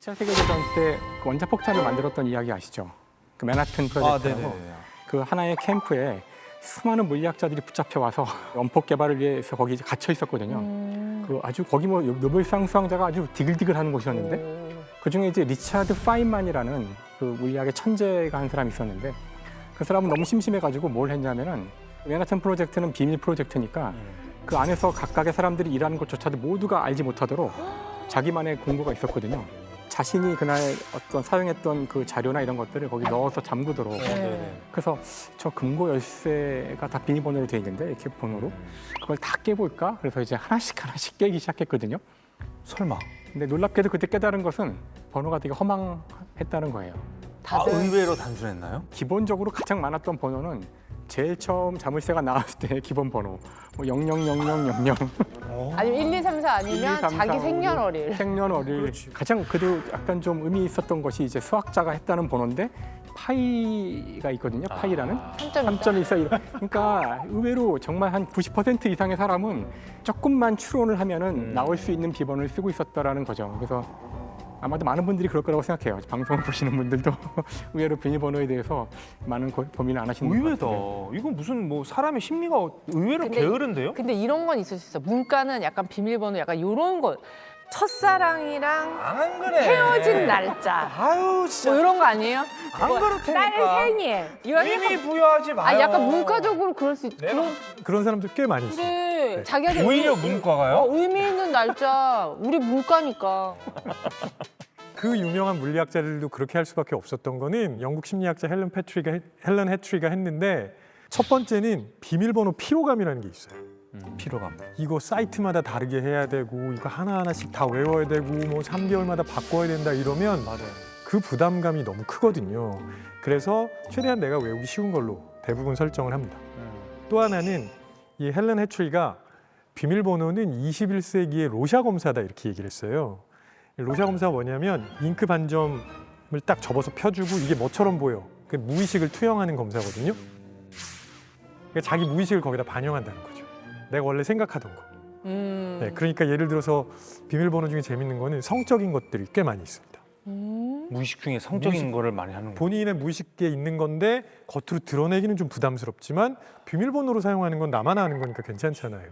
2차 세계대전 때그 원자폭탄을 만들었던 이야기 아시죠? 그 맨하튼 프로젝트라고 그 하나의 캠프에 수많은 물리학자들이 붙잡혀 와서 원폭 개발을 위해서 거기 이제 갇혀 있었거든요. 그 아주 거기 뭐 노벨상 수상자가 아주 디글디글하는 곳이었는데 그 중에 이제 리차드 파인만이라는 그 물리학의 천재가 한 사람이 있었는데 그 사람은 너무 심심해가지고 뭘 했냐면은 맨하튼 프로젝트는 비밀 프로젝트니까 그 안에서 각각의 사람들이 일하는 것조차도 모두가 알지 못하도록 자기만의 공고가 있었거든요. 자신이 그날 어떤 사용했던 그 자료나 이런 것들을 거기 넣어서 잠그도록. 그래서 저 금고 열쇠가 다 비밀번호로 돼 있는데 이렇게 번호로 그걸 다 깨볼까? 그래서 이제 하나씩 깨기 시작했거든요. 설마. 근데 놀랍게도 그때 깨달은 것은 번호가 되게 허망했다는 거예요. 의외로 단순했나요? 기본적으로 가장 많았던 번호는 제일 처음 자물쇠가 나왔을 때 기본 번호 뭐 000000 아니면 1, 2, 3, 4 아니면 1, 2, 3, 자기 4, 생년월일. 생년월일 가장 그래도 약간 좀 의미 있었던 것이 이제 수학자가 했다는 번호인데 파이가 있거든요. 파이라는 3.14. 그러니까 의외로 정말 한 90% 이상의 사람은 조금만 추론을 하면은 나올 수 있는 비번을 쓰고 있었다라는 거죠. 그래서 아마도 많은 분들이 그럴 거라고 생각해요. 방송을 보시는 분들도 의외로 비밀번호에 대해서 많은 고민을 안 하시는 것 의외다. 같아요. 이건 무슨 뭐 사람의 심리가 의외로 근데- 게으른데요? 근데 이런 건 있을 수 있어. 문과는 약간 비밀번호 약간 이런 거. 첫사랑이랑 안 그래. 헤어진 날짜. 아유 진짜. 뭐 이런 거 아니에요? 안 뭐 그렇다니까. 딸 생일. 이런 의미 부여하지 마요. 아 약간 문과적으로 그럴 수 있. 내가- 그런 사람들 꽤 많이 있어요. 근데 자기한테 오히려 의미- 문과가요? 의미 있는 날짜. 우리 문과니까. 그 유명한 물리학자들도 그렇게 할 수밖에 없었던 거는 영국 심리학자 헬런 해트리가 했는데 첫 번째는 비밀번호 피로감이라는 게 있어요. 피로감. 이거 사이트마다 다르게 해야 되고 이거 하나하나씩 다 외워야 되고 뭐 3개월마다 바꿔야 된다 이러면 맞아요. 그 부담감이 너무 크거든요. 그래서 최대한 내가 외우기 쉬운 걸로 대부분 설정을 합니다. 또 하나는 이 헬런 해트리가 비밀번호는 21세기의 로샤 검사다 이렇게 얘기를 했어요. 로샤 검사가 뭐냐면 잉크 반점을 딱 접어서 펴주고 이게 뭐처럼 보여. 그 무의식을 투영하는 검사거든요. 그러니까 자기 무의식을 거기다 반영한다는 거죠. 내가 원래 생각하던 거. 네, 그러니까 예를 들어서 비밀번호 중에 재밌는 거는 성적인 것들이 꽤 많이 있습니다. 무의식 중에 성적인 거를 많이 하는 거. 본인의 무의식에 있는 건데 겉으로 드러내기는 좀 부담스럽지만 비밀번호로 사용하는 건 나만 아는 거니까 괜찮잖아요.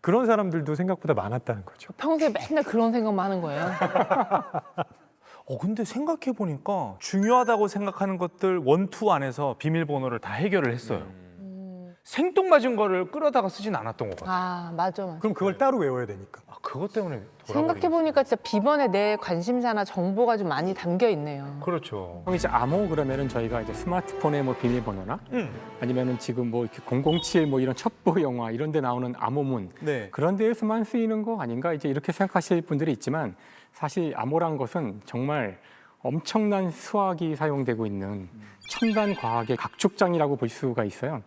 그런 사람들도 생각보다 많았다는 거죠. 평소에 맨날 그런 생각만 하는 거예요. 근데 생각해 보니까 중요하다고 생각하는 것들 원투 안에서 비밀번호를 다 해결을 했어요. 생뚱맞은 거를 끌어다가 쓰진 않았던 것 같아요. 아 맞아. 그럼 그걸 따로 외워야 되니까. 그것 때문에 생각해 보니까 진짜 비번에 내 관심사나 정보가 좀 많이 담겨 있네요. 그렇죠. 그럼 이제 암호 그러면은 저희가 이제 스마트폰의 뭐 비밀번호나 아니면은 지금 뭐 이렇게 007 뭐 이런 첩보 영화 이런 데 나오는 암호문 네. 그런 데에서만 쓰이는 거 아닌가 이제 이렇게 생각하실 분들이 있지만 사실 암호란 것은 정말 엄청난 수학이 사용되고 있는 첨단 과학의 각축장이라고 볼 수가 있어요.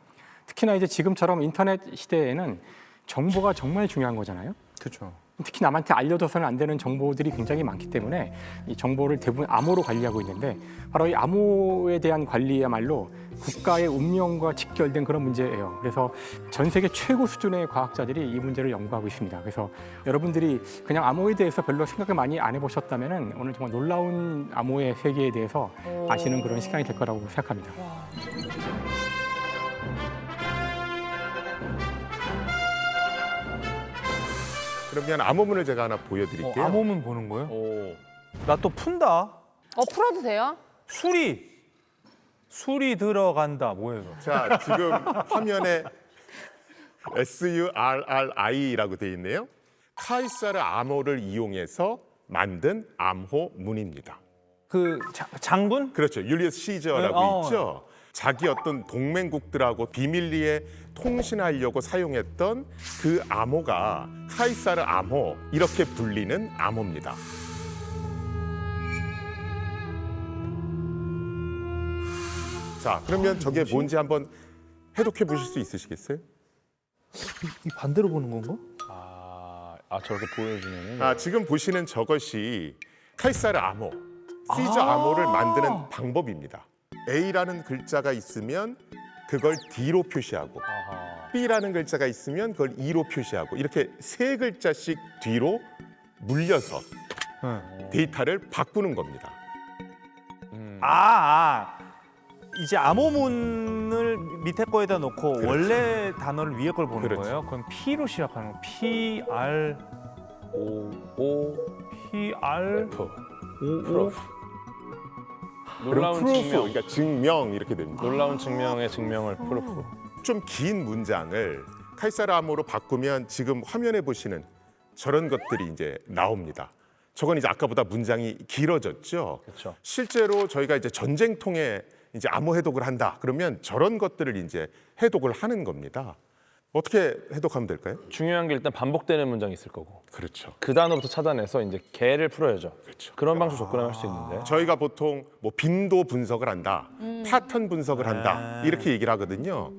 특히나 이제 지금처럼 인터넷 시대에는 정보가 정말 중요한 거잖아요. 그렇죠. 특히 남한테 알려져서는 안 되는 정보들이 굉장히 많기 때문에 이 정보를 대부분 암호로 관리하고 있는데 바로 이 암호에 대한 관리야말로 국가의 운명과 직결된 그런 문제예요. 그래서 전 세계 최고 수준의 과학자들이 이 문제를 연구하고 있습니다. 그래서 여러분들이 그냥 암호에 대해서 별로 생각을 많이 안 해보셨다면 오늘 정말 놀라운 암호의 세계에 대해서 아시는 그런 시간이 될 거라고 생각합니다. 그러면 암호문을 제가 하나 보여드릴게요. 암호문 보는 거예요? 나 또 푼다. 풀어도 돼요? 술이 들어간다. 뭐예요? 이거? 자, 지금 화면에 SURRI라고 돼 있네요. 카이사르 암호를 이용해서 만든 암호문입니다. 그 장군? 그렇죠. 율리어스 시저라고 네, 있죠. 자기 어떤 동맹국들하고 비밀리에 통신하려고 사용했던 그 암호가 카이사르 암호 이렇게 불리는 암호입니다. 자, 그러면 저게 뭔지 한번 해독해 보실 수 있으시겠어요? 이 반대로 보는 건가? 저렇게 보여주면 아, 지금 보시는 저것이 카이사르 암호, 시저 암호를 만드는 방법입니다. A라는 글자가 있으면 그걸 D로 표시하고 B라는 글자가 있으면 그걸 E로 표시하고 이렇게 세 글자씩 뒤로 물려서 데이터를 바꾸는 겁니다. 이제 암호문을 밑에 거에다 놓고 그렇죠. 원래 단어를 위에 걸 보는 그렇죠. 거예요. 그럼 P로 시작하는 거. P R 오 P R F. O O. 놀라운 프루프, 증명. 그러니까 증명 이렇게 됩니다. 놀라운 증명의 증명을 프루프. 좀 긴 문장을 카이사르 암호로 바꾸면 지금 화면에 보시는 저런 것들이 이제 나옵니다. 저건 이제 아까보다 문장이 길어졌죠. 그렇죠. 실제로 저희가 이제 전쟁통에 이제 암호 해독을 한다. 그러면 저런 것들을 이제 해독을 하는 겁니다. 어떻게 해독하면 될까요? 중요한 게 일단 반복되는 문장이 있을 거고 그렇죠. 그 단어부터 차단해서 이제 개를 풀어야죠. 그렇죠. 그런 방식 접근할 수 있는데 저희가 보통 뭐 빈도 분석을 한다, 패턴 분석을 한다 이렇게 얘기를 하거든요.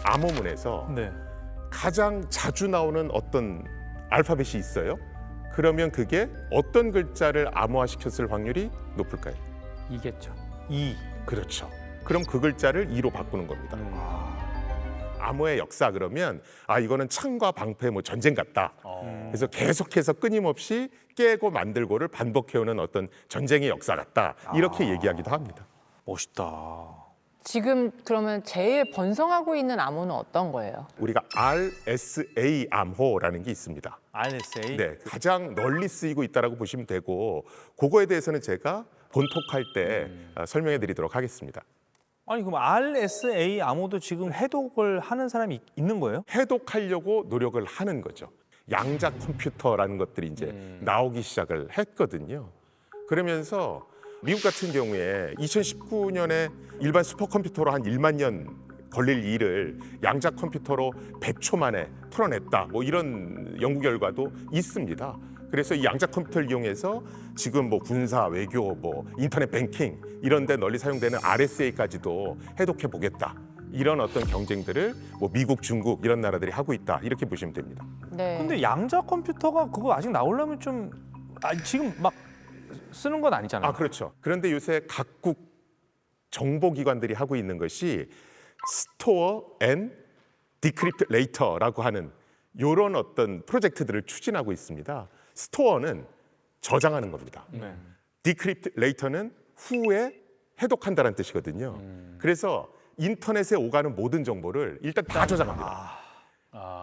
암호문에서 네. 가장 자주 나오는 어떤 알파벳이 있어요? 그러면 그게 어떤 글자를 암호화시켰을 확률이 높을까요? 이겠죠. E. 그렇죠. 그럼 그 글자를 이로 바꾸는 겁니다. 암호의 역사 그러면 이거는 창과 방패 뭐 전쟁 같다. 그래서 계속해서 끊임없이 깨고 만들고를 반복해오는 어떤 전쟁의 역사 같다. 이렇게 얘기하기도 합니다. 멋있다. 지금 그러면 제일 번성하고 있는 암호는 어떤 거예요? 우리가 RSA 암호라는 게 있습니다. RSA. 네, 가장 널리 쓰이고 있다라고 보시면 되고 그거에 대해서는 제가 본톡할 때 설명해 드리도록 하겠습니다. 아니 그럼 RSA 암호도 지금 해독을 하는 사람이 있는 거예요? 해독하려고 노력을 하는 거죠. 양자 컴퓨터라는 것들이 이제 나오기 시작을 했거든요. 그러면서 미국 같은 경우에 2019년에 일반 슈퍼컴퓨터로 한 1만 년 걸릴 일을 양자 컴퓨터로 100초 만에 풀어냈다. 뭐 이런 연구 결과도 있습니다. 그래서 이 양자 컴퓨터를 이용해서 지금 뭐 군사, 외교, 뭐 인터넷 뱅킹 이런 데 널리 사용되는 RSA까지도 해독해 보겠다. 이런 어떤 경쟁들을 뭐 미국, 중국 이런 나라들이 하고 있다. 이렇게 보시면 됩니다. 네. 근데 양자 컴퓨터가 그거 아직 나오려면 좀 지금 막 쓰는 건 아니잖아요. 그렇죠. 그런데 요새 각국 정보기관들이 하고 있는 것이 Store and Decrypt Later라고 하는 이런 어떤 프로젝트들을 추진하고 있습니다. 스토어는 저장하는 겁니다. 네. Decrypt Later는 후에 해독한다는 뜻이거든요. 그래서 인터넷에 오가는 모든 정보를 일단 다 저장합니다.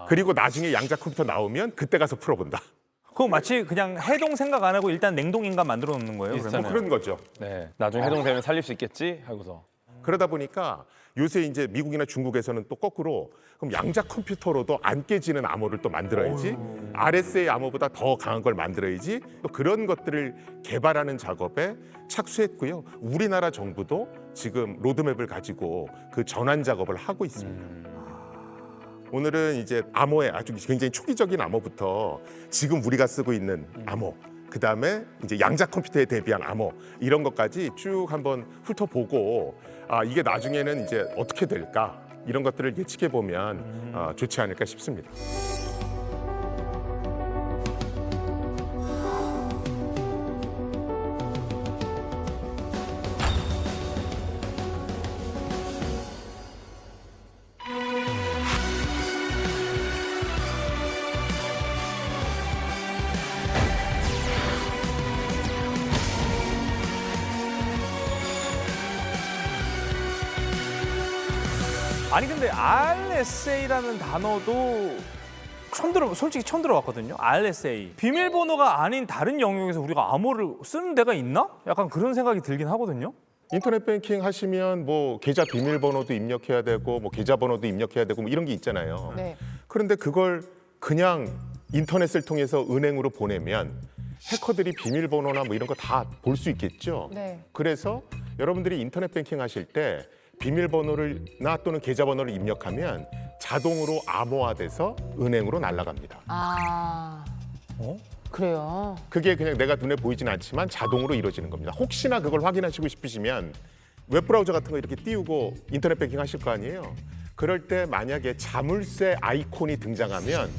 그리고 나중에 양자 컴퓨터 나오면 그때 가서 풀어본다. 그거 마치 그냥 해동 생각 안 하고 일단 냉동 인간 만들어 놓는 거예요. 비슷하네요. 그러면? 그런 거죠. 네, 나중에 해동되면 살릴 수 있겠지 하고서 그러다 보니까 요새 이제 미국이나 중국에서는 또 거꾸로 그럼 양자 컴퓨터로도 안 깨지는 암호를 또 만들어야지 RSA 암호보다 더 강한 걸 만들어야지 또 그런 것들을 개발하는 작업에 착수했고요. 우리나라 정부도 지금 로드맵을 가지고 그 전환 작업을 하고 있습니다. 오늘은 이제 암호의 아주 굉장히 초기적인 암호부터 지금 우리가 쓰고 있는 암호, 그 다음에 이제 양자 컴퓨터에 대비한 암호 이런 것까지 쭉 한번 훑어보고 이게 나중에는 이제 어떻게 될까 이런 것들을 예측해 보면 좋지 않을까 싶습니다. 아니 근데 RSA라는 단어도 솔직히 처음 들어봤거든요. RSA. 비밀번호가 아닌 다른 영역에서 우리가 암호를 쓰는 데가 있나? 약간 그런 생각이 들긴 하거든요. 인터넷 뱅킹 하시면 뭐 계좌 비밀번호도 입력해야 되고 뭐 계좌번호도 입력해야 되고 뭐 이런 게 있잖아요. 네. 그런데 그걸 그냥 인터넷을 통해서 은행으로 보내면 해커들이 비밀번호나 뭐 이런 거 다 볼 수 있겠죠. 네. 그래서 여러분들이 인터넷 뱅킹 하실 때 비밀번호를나 또는 계좌번호를 입력하면 자동으로 암호화돼서 은행으로 날아갑니다. 그래요. 그게 그냥 내가 눈에 보이진 않지만 자동으로 이루어지는 겁니다. 혹시나 그걸 확인하시고 싶으시면 웹브라우저 같은 거 이렇게 띄우고 인터넷 뱅킹 하실 거 아니에요. 그럴 때 만약에 자물쇠 아이콘이 등장하면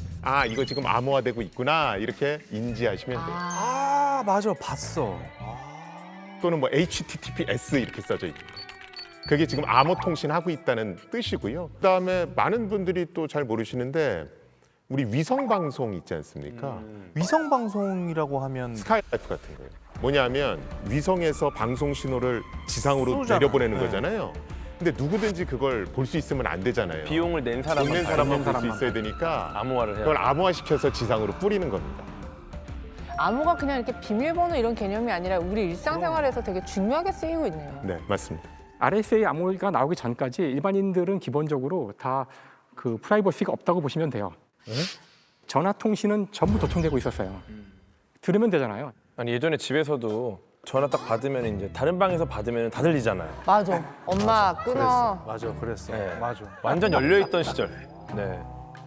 이거 지금 암호화되고 있구나 이렇게 인지하시면 돼요. 맞아 봤어. 또는 뭐 HTTPS 이렇게 써져 있는 거. 그게 지금 암호 통신하고 있다는 뜻이고요. 그다음에 많은 분들이 또 잘 모르시는데 우리 위성 방송 있지 않습니까? 위성 방송이라고 하면 스카이라이프 같은 거예요. 뭐냐면 위성에서 방송 신호를 지상으로 쏘잖아. 내려보내는 네. 거잖아요. 근데 누구든지 그걸 볼 수 있으면 안 되잖아요. 비용을 낸 사람만 돈 낸 사람만 볼 수 사람만. 있어야 되니까 암호화를 해야 그걸 돼. 암호화시켜서 지상으로 뿌리는 겁니다. 암호가 그냥 이렇게 비밀번호 이런 개념이 아니라 우리 일상생활에서 되게 중요하게 쓰이고 있네요. 네, 맞습니다. RSA 암호가 나오기 전까지 일반인들은 기본적으로 다 그 프라이버시가 없다고 보시면 돼요. 전화 통신은 전부 도청되고 있었어요. 들으면 되잖아요. 아니 예전에 집에서도 전화 딱 받으면 이제 다른 방에서 받으면 다 들리잖아요. 맞아. 엄마 끊어. 맞아, 그랬어. 네. 맞아. 완전 열려 있던 시절. 네.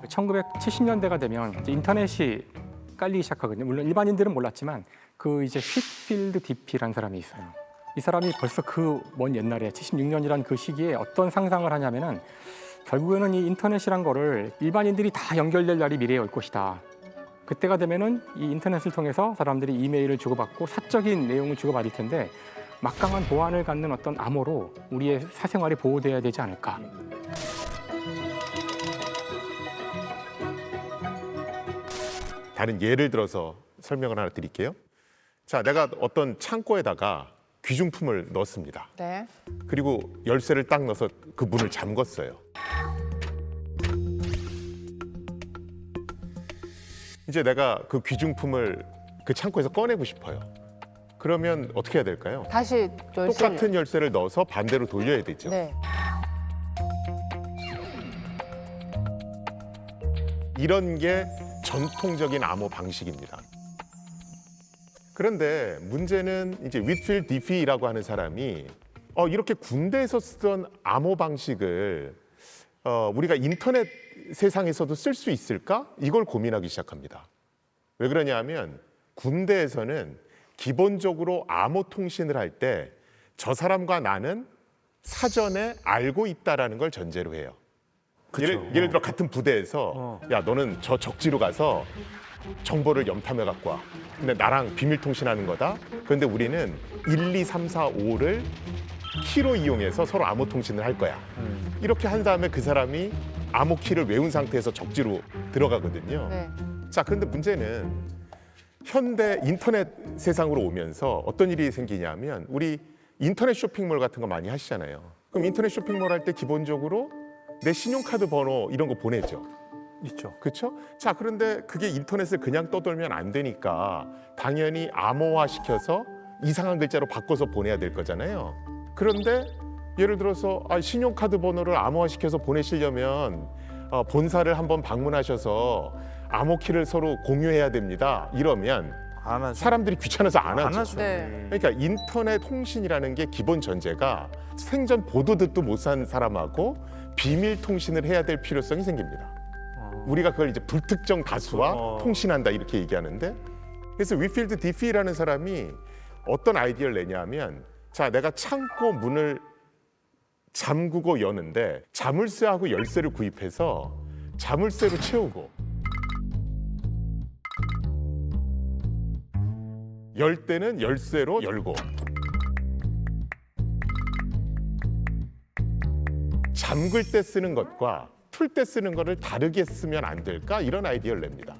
1970년대가 되면 이제 인터넷이 깔리기 시작하거든요. 물론 일반인들은 몰랐지만 그 이제 휘필드 DP라는 사람이 있어요. 이 사람이 벌써 그 먼 옛날에 76년이란 그 시기에 어떤 상상을 하냐면은 결국에는 이 인터넷이란 거를 일반인들이 다 연결될 날이 미래에 올 것이다. 그때가 되면은 이 인터넷을 통해서 사람들이 이메일을 주고받고 사적인 내용을 주고받을 텐데 막강한 보안을 갖는 어떤 암호로 우리의 사생활이 보호돼야 되지 않을까. 다른 예를 들어서 설명을 하나 드릴게요. 자, 내가 어떤 창고에다가 귀중품을 넣었습니다. 네. 그리고 열쇠를 딱 넣어서 그 문을 잠궜어요. 이제 내가 그 귀중품을 그 창고에서 꺼내고 싶어요. 그러면 어떻게 해야 될까요? 다시 열쇠. 똑같은 열쇠를 넣어서 반대로 돌려야 되죠. 네. 이런 게 전통적인 암호 방식입니다. 그런데 문제는 이제 윗필 디피라고 하는 사람이 이렇게 군대에서 쓰던 암호 방식을 우리가 인터넷 세상에서도 쓸 수 있을까? 이걸 고민하기 시작합니다. 왜 그러냐면 군대에서는 기본적으로 암호 통신을 할 때 저 사람과 나는 사전에 알고 있다라는 걸 전제로 해요. 예를 들어 같은 부대에서 야 너는 저 적지로 가서 정보를 염탐해 갖고 와. 근데 나랑 비밀 통신하는 거다. 그런데 우리는 1, 2, 3, 4, 5를 키로 이용해서 서로 암호 통신을 할 거야. 이렇게 한 다음에 그 사람이 암호 키를 외운 상태에서 적지로 들어가거든요. 네. 자, 그런데 문제는 현대 인터넷 세상으로 오면서 어떤 일이 생기냐면 우리 인터넷 쇼핑몰 같은 거 많이 하시잖아요. 그럼 인터넷 쇼핑몰 할 때 기본적으로 내 신용카드 번호 이런 거 보내죠. 있죠. 그렇죠? 자, 그런데 그게 인터넷을 그냥 떠돌면 안 되니까 당연히 암호화 시켜서 이상한 글자로 바꿔서 보내야 될 거잖아요. 그런데 예를 들어서 신용카드 번호를 암호화 시켜서 보내시려면 본사를 한번 방문하셔서 암호키를 서로 공유해야 됩니다. 이러면 안 하죠. 사람들이 귀찮아서 안 하죠. 안 하죠. 네. 그러니까 인터넷 통신이라는 게 기본 전제가 생전 보도 듣도 못 산 사람하고 비밀 통신을 해야 될 필요성이 생깁니다. 우리가 그걸 이제 불특정 다수와 통신한다 이렇게 얘기하는데, 그래서 위필드 디피라는 사람이 어떤 아이디어를 내냐면, 자, 내가 창고 문을 잠그고 여는데 자물쇠하고 열쇠를 구입해서 자물쇠로 채우고 열 때는 열쇠로 열고 잠글 때 쓰는 것과 풀 때 쓰는 거를 다르게 쓰면 안 될까? 이런 아이디어를 냅니다.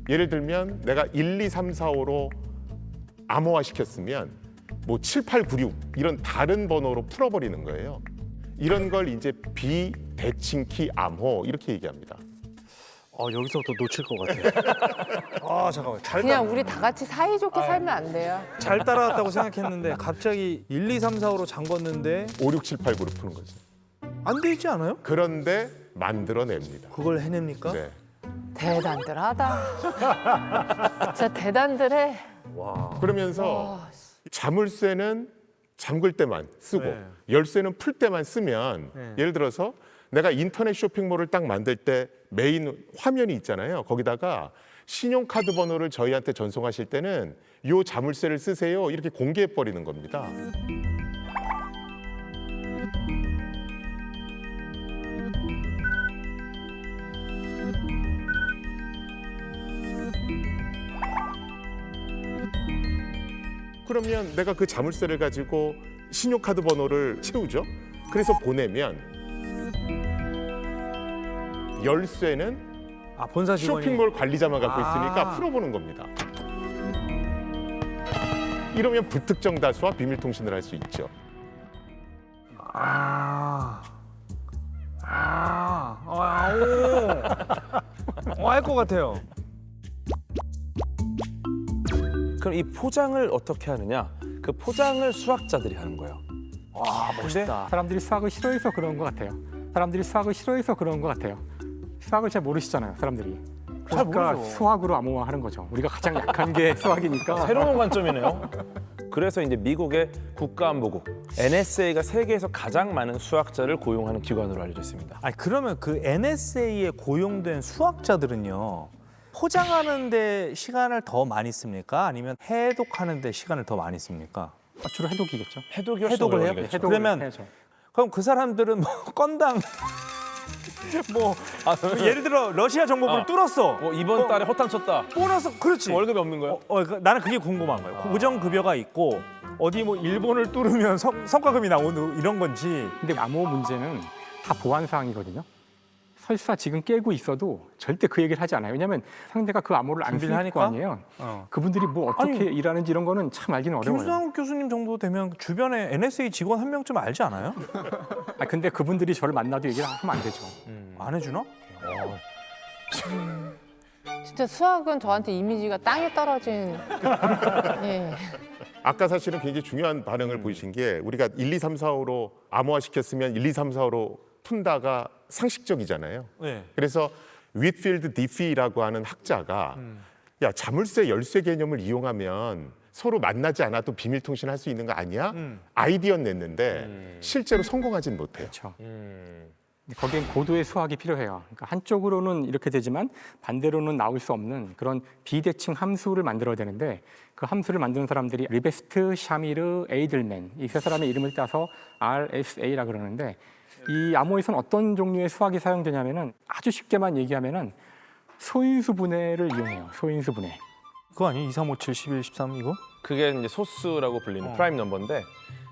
예를 들면 내가 1, 2, 3, 4, 5로 암호화 시켰으면 뭐 7, 8, 9, 6 이런 다른 번호로 풀어버리는 거예요. 이런 걸 이제 비대칭키 암호 이렇게 얘기합니다. 여기서부터 놓칠 것 같아요. 잠깐만. 그냥 우리 다 같이 사이좋게 살면 안 돼요. 잘 따라왔다고 생각했는데 갑자기 1, 2, 3, 4, 5로 잠궜는데 5, 6, 7, 8, 9로 푸는 거죠. 안 되지 않아요? 그런데 만들어냅니다. 그걸 해냅니까? 네. 대단들하다. 진짜 대단들해. 그러면서 자물쇠는 잠글 때만 쓰고 네. 열쇠는 풀 때만 쓰면 네. 예를 들어서 내가 인터넷 쇼핑몰을 딱 만들 때 메인 화면이 있잖아요. 거기다가 신용카드 번호를 저희한테 전송하실 때는 요 자물쇠를 쓰세요. 이렇게 공개해 버리는 겁니다. 그러면 내가 그 자물쇠를 가지고 신용카드 번호를 채우죠. 그래서 보내면 열쇠는 본사 직원이 쇼핑몰 관리자만 갖고 있으니까 풀어보는 겁니다. 이러면 불특정 다수와 비밀 통신을 할 수 있죠. 알 것 같아요. 그럼 이 포장을 어떻게 하느냐? 그 포장을 수학자들이 하는 거예요. 와, 멋있다. 사람들이 수학을 싫어해서 그런 것 같아요. 사람들이 수학을 싫어해서 그런 것 같아요. 수학을 잘 모르시잖아요, 사람들이. 잘 그러니까 모르죠. 수학으로 암호화하는 거죠. 우리가 가장 약한 게 수학이니까. 새로운 관점이네요. 그래서 이제 미국의 국가안보국 NSA가 세계에서 가장 많은 수학자를 고용하는 기관으로 알려져 있습니다. 아니 그러면 그 NSA에 고용된 수학자들은요. 포장하는 데 시간을 더 많이 씁니까? 아니면 해독하는 데 시간을 더 많이 씁니까? 주로 해독이겠죠. 해독이 해독을 해요? 해독을 그러면 해야죠. 그럼 그 사람들은 뭐 건당 뭐 예를 들어 러시아 정보부를 뚫었어. 이번 달에 허탕 쳤다. 보너스 그렇지. 월급이 없는 거예요? 나는 그게 궁금한 거예요. 고정 급여가 있고 어디 뭐 일본을 뚫으면 성과금이 나오는 이런 건지. 근데 암호 문제는 다 보안 사항이거든요. 설사 지금 깨고 있어도 절대 그 얘기를 하지 않아요. 왜냐하면 상대가 그 암호를 안 준비를 쓸 하니까? 거 아니에요. 그분들이 뭐 어떻게 아니, 일하는지 이런 거는 참 알기는 어려워요. 김수환 교수님 정도 되면 주변에 NSA 직원 한 명쯤 알지 않아요? 근데 그분들이 저를 만나도 얘기를 하면 안 되죠. 안 해주나? 진짜 수학은 저한테 이미지가 땅에 떨어진. 예. 아까 사실은 굉장히 중요한 반응을 보이신 게 우리가 1, 2, 3, 4호로 암호화 시켰으면 1, 2, 3, 4호로 푼다가 상식적이잖아요. 네. 그래서 윗필드 디피라고 하는 학자가 야 자물쇠 열쇠 개념을 이용하면 서로 만나지 않아도 비밀 통신할 수 있는 거 아니야? 아이디어 냈는데 실제로 성공하진 못해요. 그렇죠. 거기엔 고도의 수학이 필요해요. 그러니까 한쪽으로는 이렇게 되지만 반대로는 나올 수 없는 그런 비대칭 함수를 만들어야 되는데 그 함수를 만드는 사람들이 리베스트, 샤미르, 에이들맨 이 세 사람의 이름을 따서 RSA라 그러는데 이 암호에서는 어떤 종류의 수학이 사용되냐면은 아주 쉽게만 얘기하면은 소인수 분해를 이용해요. 소인수 분해. 그거 아니에요? 2, 3, 5, 7, 11, 13 이거? 그게 이제 소수라고 불리는 프라임 넘버인데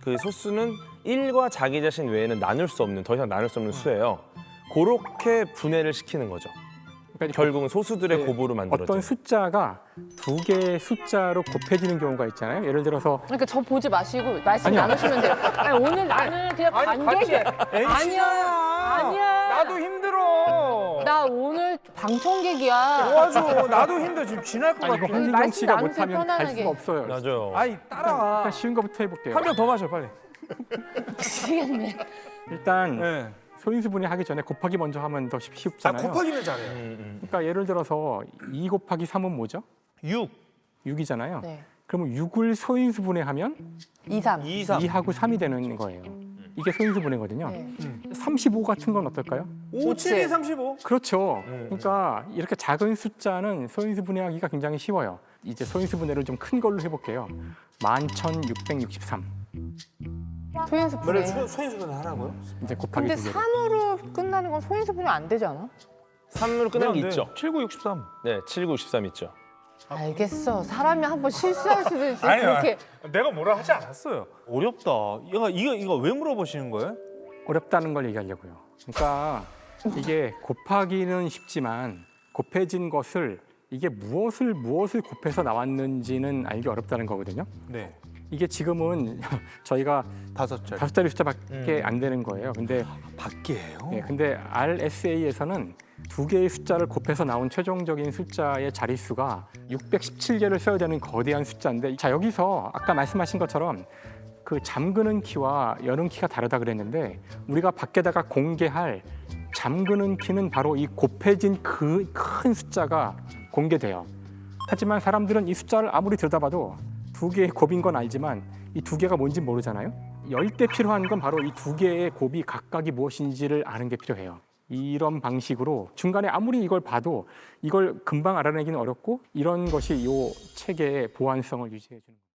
그 소수는 1과 자기 자신 외에는 나눌 수 없는 더 이상 나눌 수 없는 수예요. 그렇게 분해를 시키는 거죠. 그러니까 결국은 소수들의 네, 곱으로 만들어져. 어떤 숫자가 두 개의 숫자로 곱해지는 경우가 있잖아요. 예를 들어서 그러니까 저 보지 마시고 말씀 아니요. 나누시면 돼요. 아니, 오늘 나는 그냥 관객이 아니야. 나도 힘들어. 나 오늘 방청객이야. 도와줘. 나도 힘들어. 지금 지날 것 이거 같아. 홍진경 말씀 씨가 나누세요, 못하면 갈 편안하게. 수가 없어요. 맞아요. 아이 따라와. 일단 쉬운 거부터 해볼게요. 한 병 더 마셔 빨리. 미치겠네. 일단 네. 소인수 분해하기 전에 곱하기 먼저 하면 더 쉽잖아요. 곱하기는 잘해요. 그러니까 예를 들어서 2 곱하기 3은 뭐죠? 6, 6이잖아요. 네. 그러면 6을 소인수 분해하면 2, 3. 2, 3. 2하고 3이 되는 거예요. 이게 소인수 분해거든요. 네. 35 같은 건 어떨까요? 5, 7, 2, 35. 그렇죠. 그러니까 이렇게 작은 숫자는 소인수 분해하기가 굉장히 쉬워요. 이제 소인수 분해를 좀 큰 걸로 해볼게요. 11,663. 소인수 분해. 소인수분 하라고요? 이제 곱하기 근데 두 개로. 3으로 끝나는 건 소인수 분해 안 되지 않아? 3으로 끝나는 게 있죠. 7, 9, 63. 네, 7, 9, 13 있죠. 알겠어. 사람이 한번 실수할 수도 있어. 그렇게. 내가 뭐라 하지 않았어요. 어렵다. 이거 왜 물어보시는 거예요? 어렵다는 걸 얘기하려고요. 그러니까 이게 곱하기는 쉽지만 곱해진 것을 이게 무엇을 곱해서 나왔는지는 알기 어렵다는 거거든요. 네. 이게 지금은 저희가 5자리. 5자리 숫자밖에 안 되는 거예요. 근데 밖에요? 근데 RSA에서는 두 개의 숫자를 곱해서 나온 최종적인 숫자의 자릿수가 617개를 써야 되는 거대한 숫자인데 자 여기서 아까 말씀하신 것처럼 그 잠그는 키와 여는 키가 다르다 그랬는데 우리가 밖에다가 공개할 잠그는 키는 바로 이 곱해진 그 큰 숫자가 공개돼요. 하지만 사람들은 이 숫자를 아무리 들여다봐도 두 개의 곱인 건 알지만 이 두 개가 뭔지 모르잖아요. 열 때 필요한 건 바로 이 두 개의 곱이 각각이 무엇인지를 아는 게 필요해요. 이런 방식으로 중간에 아무리 이걸 봐도 이걸 금방 알아내기는 어렵고 이런 것이 이 체계의 보안성을 유지해 주는 거예요.